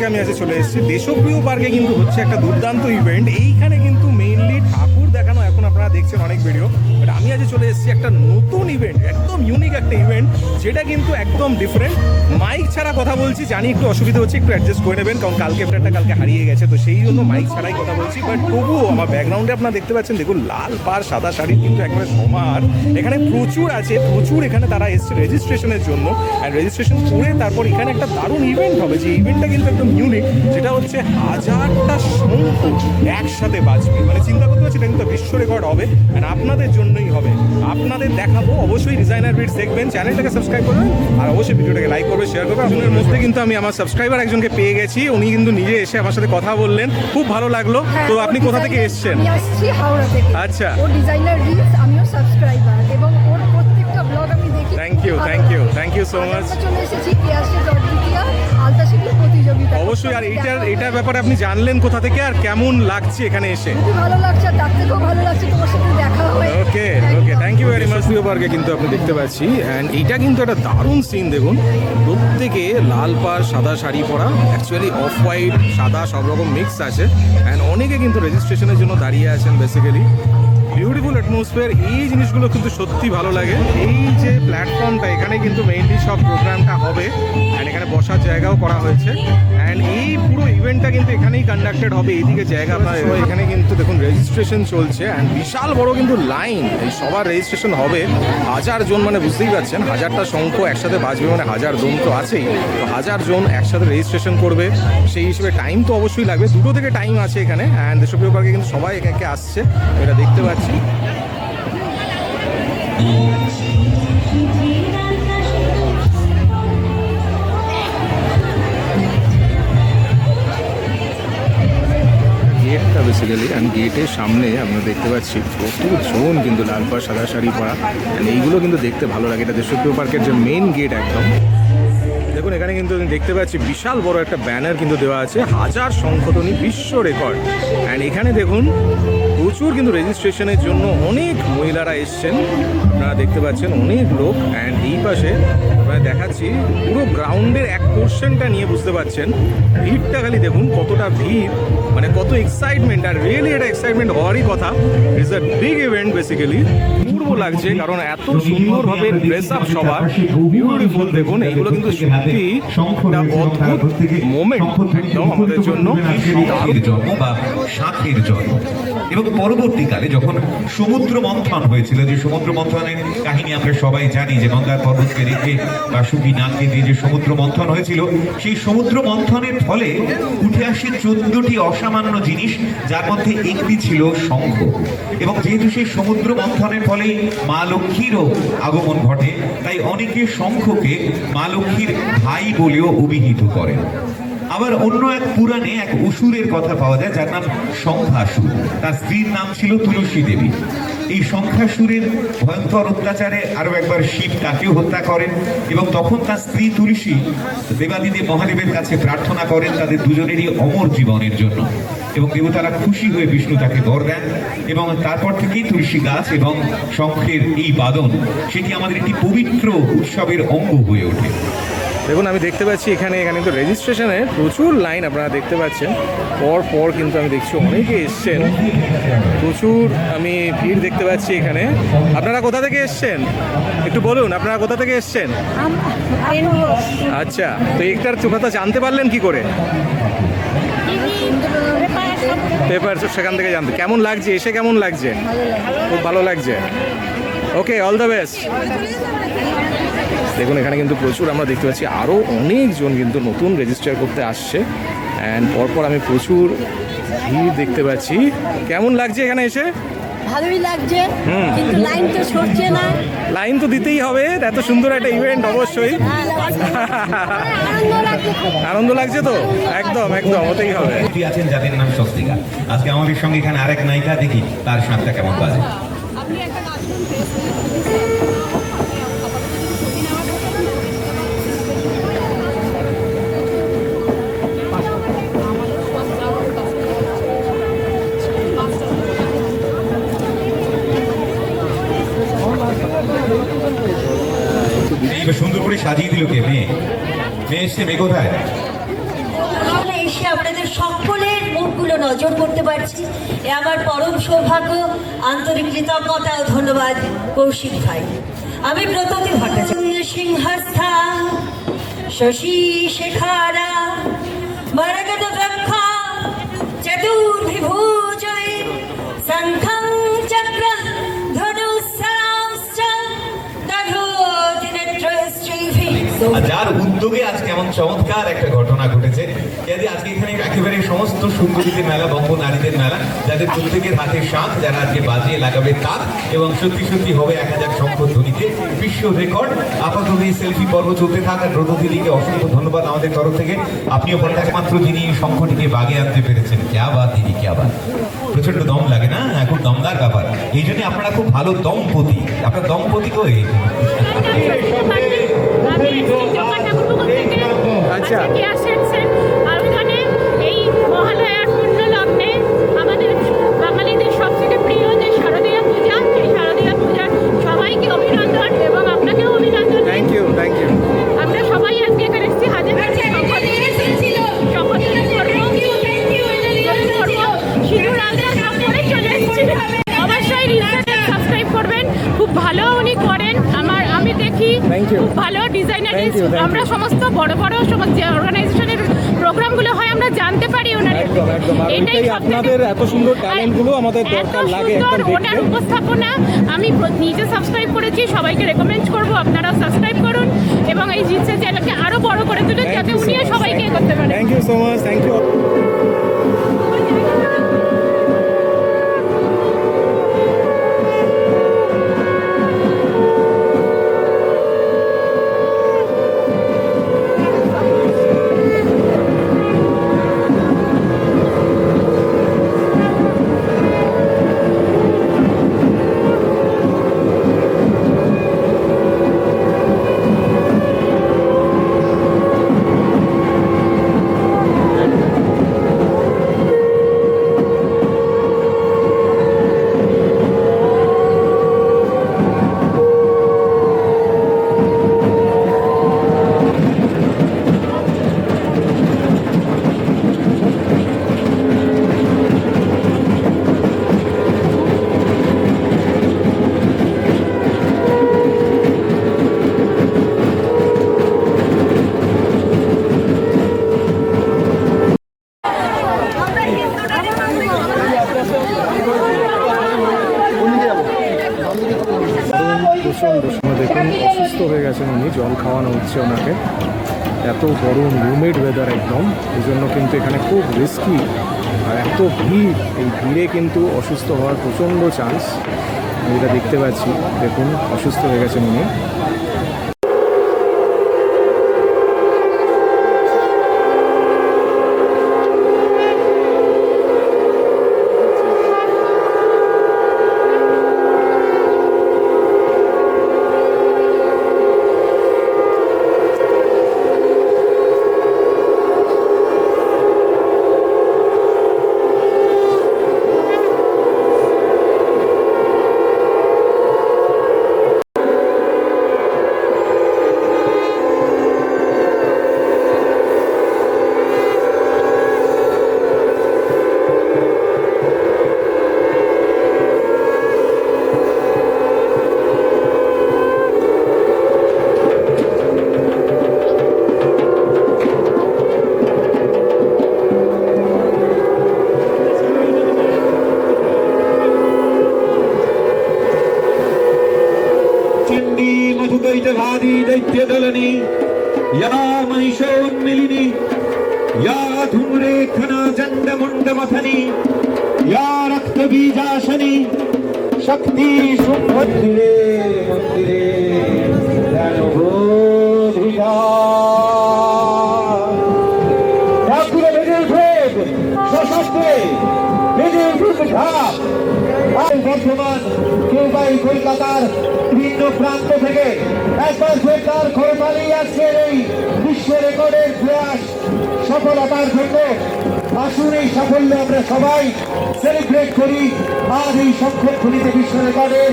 পার্কে আমি আজকে চলে এসেছি। দেশপ্রিয় পার্কে কিন্তু হচ্ছে একটা দুর্দান্ত ইভেন্ট। এইখানে কিন্তু মেইনলি ঠাকুর দেখানো এখন আপনারা দেখছেন অনেক ভিডিও, বাট আমি আজকে চলে এসেছি একটা নতুন ইভেন্ট, একদম ইউনিক একটা ইভেন্ট, যেটা কিন্তু একদম ডিফারেন্ট। মাইক ছাড়া কথা বলছি, জানি একটু অসুবিধা হচ্ছে, একটু অ্যাডজাস্ট করে নেবেন, কারণ কালকে ফ্রেন্ডটা কালকে হারিয়ে গেছে, তো সেই জন্য মাইক ছাড়াই কথা বলছি। বাট তবুও আমার ব্যাকগ্রাউন্ডে আপনারা দেখতে পাচ্ছেন, দেখুন লাল পাড় সাদা শাড়ির কিন্তু একেবারে সমার। এখানে প্রচুর আছে, প্রচুর এখানে তারা এসছে রেজিস্ট্রেশনের জন্য। আর রেজিস্ট্রেশন করে তারপর এখানে একটা দারুণ ইভেন্ট হবে, যে ইভেন্টটা কিন্তু একদম ইউনিক, যেটা হচ্ছে 1000টা শঙ্খ একসাথে বাজবে। মানে চিন্তা করতে পারছি, এটা কিন্তু বিশ্ব রেকর্ড হবে, আর আপনাদের জন্যই হবে, আপনাদের দেখাবো। অবশ্যই ডিজাইনার বিটস দেখবেন, চ্যানেলটাকে সাবস্ক্রাইব করবেন, আর অবশ্যই ভিডিওটাকে লাইক করবে, শেয়ার করবে। আপনাদের মধ্যে কিন্তু আমি আমার সাবস্ক্রাইবার একজনকে পেয়ে গেছি, উনি কিন্তু নিজে এসে আমার সাথে কথা বললেন, খুব ভালো লাগলো। তো আপনি কোথা থেকে এসেছেন? আমি আসছি হাওড়া থেকে। আচ্ছা, ও ডিজাইনার রিলস, আমিও সাবস্ক্রাইবার, এবং ওর প্রত্যেকটা ব্লগ আমি দেখি। Thank you so much. চলে এসেছি পিয়াসে জর্জিয়া আলতা শিল্পী প্রতিযোগিতা। অবশ্যই। আর এইটার ব্যাপারে আপনি জানলেন কোথা থেকে, আর কেমন লাগছে এখানে এসে? খুবই ভালো লাগছে, আর তার থেকেও ভালো লাগছে তোমার সাথে দেখা হয়ে। ওকে, থ্যাংক ইউ ভেরি মাচ। প্রিয় পার্কে কিন্তু আপনি দেখতে পাচ্ছি, অ্যান্ড এইটা কিন্তু একটা দারুণ সিন। দেখুন, প্রত্যেকে লাল পাড় সাদা শাড়ি পরা, অ্যাকচুয়ালি অফ হোয়াইট সাদা সব রকম মিক্স আছে, অ্যান্ড অনেকে কিন্তু রেজিস্ট্রেশনের জন্য দাঁড়িয়ে আছেন। বেসিক্যালি বিউটিফুল অ্যাটমসফিয়ার, এই জিনিসগুলো কিন্তু সত্যি ভালো লাগে। এই যে প্ল্যাটফর্মটা, এখানে কিন্তু মেইনলি সব প্রোগ্রামটা হবে, অ্যান্ড এখানে বসার জায়গাও করা হয়েছে, অ্যান্ড এই পুরো ইভেন্টটা কিন্তু এখানেই কন্ডাক্টেড হবে। এইদিকে জায়গা আপনার, এখানে কিন্তু দেখুন রেজিস্ট্রেশন চলছে, অ্যান্ড বিশাল বড় কিন্তু লাইন। এই সবার রেজিস্ট্রেশন হবে 1000 জন, মানে বুঝতেই পারছেন 1000টা শঙ্খ একসাথে বাজবে, মানে 1000 জন তো আছেই, তো 1000 জন একসাথে রেজিস্ট্রেশন করবে। সেই হিসেবে টাইম তো অবশ্যই লাগবে, 2টো থেকে টাইম আছে এখানে, অ্যান্ড দেশপ্রিয় পার্কে কিন্তু সবাই একে একে আসছে, এটা দেখতে পাচ্ছি। গেটটা বেসিক্যালি, অ্যান্ড গেটের সামনে আমরা দেখতে পাচ্ছি প্রচুর জন কিন্তু লাল পাড় সাদা শাড়ি পরা, অ্যান্ড এইগুলো কিন্তু দেখতে ভালো লাগে। এটা দেশপ্রিয় পার্কের যে মেইন গেট একদম। দেখুন এখানে কিন্তু দেখতে পাচ্ছি বিশাল বড় একটা ব্যানার কিন্তু দেওয়া আছে, 1000 শঙ্খধ্বনি বিশ্ব রেকর্ড। অ্যান্ড এখানে দেখুন প্রচুর কিন্তু রেজিস্ট্রেশনের জন্য অনেক মহিলারা এসছেন, আপনারা দেখতে পাচ্ছেন অনেক লোক। অ্যান্ড এই পাশে আপনারা দেখাচ্ছি পুরো গ্রাউন্ডের এক পোর্শনটা নিয়ে, বুঝতে পারছেন ভিড়টা খালি দেখুন, কতটা ভিড়, মানে কত এক্সাইটমেন্ট। আর রিয়েলি এটা এক্সাইটমেন্ট হওয়ারই কথা, it's a big event basically. পূর্ব লাগছে, কারণ এত সুন্দরভাবে ড্রেস আপ সবার, বিউটিফুল। দেখুন এইগুলো কিন্তু সত্যি একটা অদ্ভুত মোমেন্ট একদম আমাদের জন্য। জন্ম বা শাঁখের জন্ম, এবং পরবর্তীকালে যখন সমুদ্র মন্থন হয়েছিল, যে সমুদ্র মন্থনের কাহিনী আমরা সবাই জানি, যে গঙ্গার পর্বতকে রেখে বা সুখী নাগকে দিয়ে যে সমুদ্র মন্থন হয়েছিল, সেই সমুদ্র মন্থনের ফলে উঠে আসে 14টি অসামান্য জিনিস, যার মধ্যে একটি ছিল শঙ্খ। এবং যেহেতু সেই সমুদ্র মন্থনের ফলে মা লক্ষ্মীরও আগমন ঘটে, তাই অনেকে শঙ্খকে মা লক্ষ্মীর ভাই বলেও অভিহিত করেন। আবার অন্য এক পুরাণে এক অসুরের কথা পাওয়া যায়, যার নাম শঙ্খাসুর। তার স্ত্রীর নাম ছিল তুলসী দেবী। এই শঙ্খাসুরের ভয়ঙ্কর অত্যাচারে আরো একবার শিব তাকেও হত্যা করেন, এবং তখন তার স্ত্রী তুলসী দেবাদিদেব মহাদেবের কাছে প্রার্থনা করেন তাদের দুজনেরই অমর জীবনের জন্য, এবং দেবতারা খুশি হয়ে বিষ্ণু তাকে বর দেন। এবং তারপর থেকেই তুলসী গাছ এবং শঙ্খের এই বাদন, সেটি আমাদের একটি পবিত্র উৎসবের অঙ্গ হয়ে ওঠে। দেখুন আমি দেখতে পাচ্ছি এখানে কিন্তু রেজিস্ট্রেশনে প্রচুর লাইন আপনারা দেখতে পাচ্ছেন, পর কিন্তু আমি দেখছি অনেকে এসছেন, প্রচুর আমি ভিড় দেখতে পাচ্ছি এখানে। আপনারা কোথা থেকে এসছেন একটু বলুন, আপনারা কোথা থেকে এসছেন? আচ্ছা, তো একটার কথা জানতে পারলেন কি করে? পেপার, সেখান থেকে জানতে। কেমন লাগছে এসে, কেমন লাগছে? খুব ভালো লাগছে। ওকে, অল দ্য বেস্ট। দেখুন এখানে কিন্তু প্রচুর আমরা দেখতে পাচ্ছি, আরও অনেকজন কিন্তু নতুন রেজিস্টার করতে আসছে, অ্যান্ড পরপর আমি প্রচুর ভিড় দেখতে পাচ্ছি। কেমন লাগছে এখানে এসে? ভালোই লাগছে, কিন্তু লাইন তো সরছে না। লাইন তো দিতেই হবে, এত সুন্দর একটা ইভেন্ট, অবশ্যই আনন্দ লাগছে তো, একদম হতেই হবে। আছেন যাদের নাম স্বস্তিকা, আজকে আমাদের সঙ্গে এখানে আরেক নায়িকা, দেখি তার সাথটা কেমন বাজে। সুন্দর করে সাজিয়ে দিল কে? মেয়ে এসছে, মেয়ে কোথায়? সকলের মুখগুলো নজর করতে পারছি, এ আমার পরম সৌভাগ্য। আন্তরিক কৃতজ্ঞতা ও ধন্যবাদ কৌশিক ভাই। আমি ব্রততী ভট্টাচার্য। সিংহস্থা শশী শেখারা মরগদ ব্রহ্ম চতুর্ভিভূজয়ে শঙ্খং চক্র ধনুঃসরাশ্চ দধোতি নেত্রশ্রীভি। আর যার উদ্যোগে আজকে এমন চমৎকার একটা ঘটনা ঘটেছে, যাতে আজকে এখানে একেবারে সমস্ত সুন্দরীদের মেলা, বঙ্গ নারীদের মেলা, যাদের প্রত্যেকের হাতে শাঁখ, যারা আজকে বাজিয়ে লাগাবে তাক, এবং সত্যি সত্যি হবে 1000 শঙ্খধ্বনিতে বিশ্ব রেকর্ড। আপাতত এই সেলফি পর্ব চলতে থাকা দ্রৌপদীকে অসংখ্য ধন্যবাদ আমাদের তরফ থেকে। আপনিও বলেন একমাত্র যিনি শঙ্খটিকে বাগে আনতে পেরেছেন। ক্যা বাত দিদি, ক্যা বাত। প্রচন্ড দম লাগে না, খুব দমদার ব্যাপার। এই জন্য আপনারা খুব ভালো দম্পতি। আপনার দম্পতি কই? আচ্ছা, আর ওখানে এই মহালয়ার পূর্ণ লগ্নে আমাদের বাঙালিদের সবথেকে প্রিয় যে শারদীয়া পূজা, সেই শারদীয়া পূজার সবাইকে অভিনন্দন এবং আপনাকেও অভিনন্দন। Thank you, thank you. আমরা সবাই আজকে এখানে এসেছি হাজার হাজার সিঁদুর আলতা সব করে চলে এসেছি। অবশ্যই রিলসটাকে সাবস্ক্রাইব করবেন, খুব ভালো উনি করেন। আমি দেখি Thank you. খুব ভালো designer. Thank you, thank you. আমরা সমস্ত বড় বড় সমস্ত যে অর্গানাইজেশনের প্রোগ্রামগুলো হয় আমরা জানতে পারি ওনার। একদম একদম। আর এটাই ওইটাই সবথেকে- আপনাদের এত সুন্দর ট্যালেন্টগুলো আমাদের এত দরকার লাগে সুন্দর একদম ওনার দেখতে। উপস্থাপনা। আমি নিজে সাবস্ক্রাইব করেছি, সবাইকে রেকমেন্ড করব আপনারাও সাবস্ক্রাইব করুন এবং এই জিনিসের চ্যানেলকে আরো বড় করে তুলুন, যাতে উনিও সবাইকে এ করতে পারেন। Thank you so much, thank you. প্রচণ্ড সময় দেখুন অসুস্থ হয়ে গেছেন উনি, জল খাওয়ানো হচ্ছে ওনাকে। এত গরম, হিউমিড ওয়েদার একদম, এই জন্য কিন্তু এখানে খুব রিস্কি। আর এত ভিড়, এই ভিড়ে কিন্তু অসুস্থ হওয়ার প্রচণ্ড চান্স। আমি যেটা দেখতে পাচ্ছি, দেখুন অসুস্থ হয়ে গেছেন উনি। दैत्यदलनी या महिषोन्मिलिनी या धूम्रेखना जण्डमुण्डमथनी या रक्तबीजाशनी शक्ति सुमन्दिरे मन्दिरे ध्यानबोधिका ঠাকুরে বেজে উঠে সশস্ত্রে বেজে উঠে ঝাঁপ। আর বর্তমান কেউ বা এই কলকাতার বিভিন্ন প্রান্ত থেকে একবার তার খরতালি আজকের এই বিশ্ব রেকর্ডের প্রয়াস সফলতার জন্য আসুন এই সাফল্য আমরা সবাই সেলিব্রেট করি। আর এই শঙ্খধ্বনিতে বিশ্ব রেকর্ডের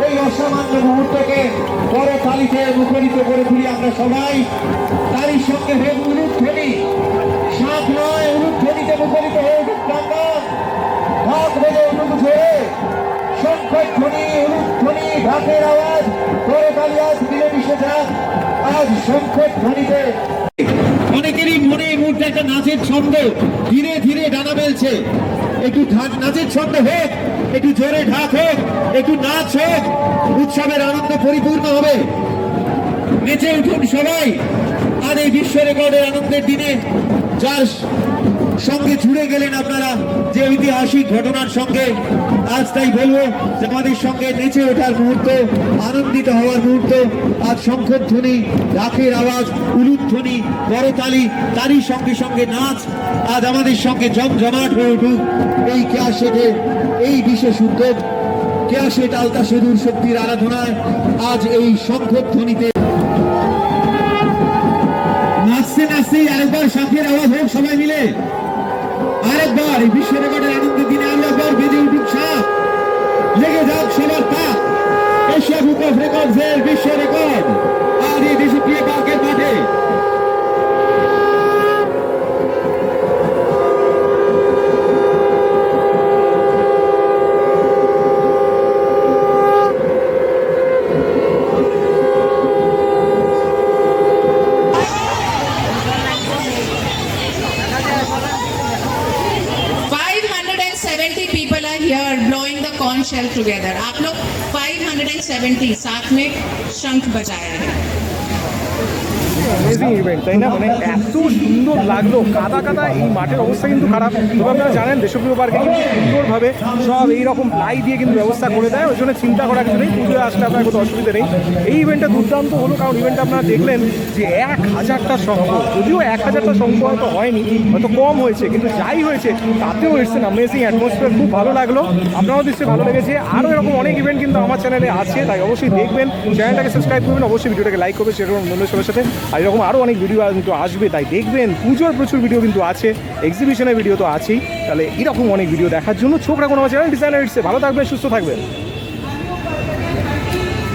এই অসামান্য মুহূর্তকে বড় তালিতে মুখরিত করে তুলি আমরা সবাই। তারই সঙ্গে উলুধ্বনি, শাঁখ নয়, উলুধ্বনিতে দিকে মুখরিত হয়ে উঠুক প্রাঙ্গণ, ঢাক বেজে উঠুক ঝরে, শঙ্খের ধ্বনি, উলুধ্বনি, ঢাকের আওয়াজ, করতালি আজ মিলেমিশে যাক আজ শঙ্খের ধ্বনিতে। অনেকেরই মনে এই মুহূর্তে একটা নাচের ছন্দ ধীরে ধীরে ডানা মেলছে। একটু নাচের ছন্দ হোক, একটু জোরে ঢাক হোক, একটু নাচ হোক, উৎসবের আনন্দ পরিপূর্ণ হবে। নেচে উঠুন সবাই আর এই বিশ্ব রেকর্ডের আনন্দের দিনে যার সঙ্গে জুড়ে গেলেন আপনারা যে ঐতিহাসিক ঘটনার সঙ্গে, আজ তাই বলবো যে আমাদের সঙ্গে নেচে ওঠার মুহূর্ত, আনন্দিত হওয়ার মুহূর্ত। আজ শঙ্খধ্বনি, ঢাকের আওয়াজ, উলুধ্বনি, করতালি, তারই সঙ্গে সঙ্গে নাচ আজ আমাদের সঙ্গে জমজমাট হয়ে উঠুক। এই কেয়াশেটে এই বিশেষ উদ্যোগ, কেয়াশেট আলতা সেতুর শক্তির আরাধনায় আজ এই শঙ্খধ্বনিতে নাচতে নাচতেই আরেকবার শাঁখের আওয়াজ হোক সবাই মিলে। আরেকবার এই বিশ্ব রেকর্ডের আনন্দের দিনে আরেকবার বেজে উঠুক শাঁখ, লেগে যাক সবার তাক। এশিয়া বুক অফ রেকর্ডসের বিশ্ব রেকর্ড আর এই দেশপ্রিয় পার্কের মাঠে। people are here blowing the conch shell together. आप लोग 570 साथ में शंख बजाया है। অ্যামেজিং ইভেন্ট, তাই না? মানে এত সুন্দর লাগলো। কাদা কাদা এই মাঠের অবস্থা কিন্তু খারাপ, তবে আপনারা জানেন দেশপ্রিয় পার্কে কিন্তু সুন্দরভাবে সব এইরকম প্লাই দিয়ে কিন্তু ব্যবস্থা করে দেয়। ওই জন্য চিন্তা করার কিছু নেই, পুজোয় আসলে আপনার কোনো অসুবিধা নেই। এই ইভেন্টটা দুর্দান্ত হলো, কারণ ইভেন্টটা আপনারা দেখলেন যে 1000টা শঙ্খ, যদিও 1000টা শঙ্খ হয়তো হয়নি, হয়তো কম হয়েছে, কিন্তু যাই হয়েছে তাতেও ইটস অ্যান অ্যামেজিং অ্যাটমসফিয়ার। খুব ভালো লাগলো, আপনারাও নিশ্চয়ই ভালো লেগেছে। আরও এরকম অনেক ইভেন্ট কিন্তু আমার চ্যানেলে আছে, তাই অবশ্যই দেখবেন, চ্যানেলটাকে সাবস্ক্রাইব করবেন, অবশ্যই ভিডিওটাকে লাইক করবেন, সেরকম বন্ধুদের সবার সাথে। আর এরকম আরও অনেক ভিডিও কিন্তু আসবে, তাই দেখবেন। পুজোর প্রচুর ভিডিও কিন্তু আছে, এক্সিবিশনের ভিডিও তো আছেই। তাহলে এরকম অনেক ভিডিও দেখার জন্য চোখ রাখুন আমার চ্যানেল ডিজাইনার ইটসে। ভালো থাকবেন, সুস্থ থাকবেন।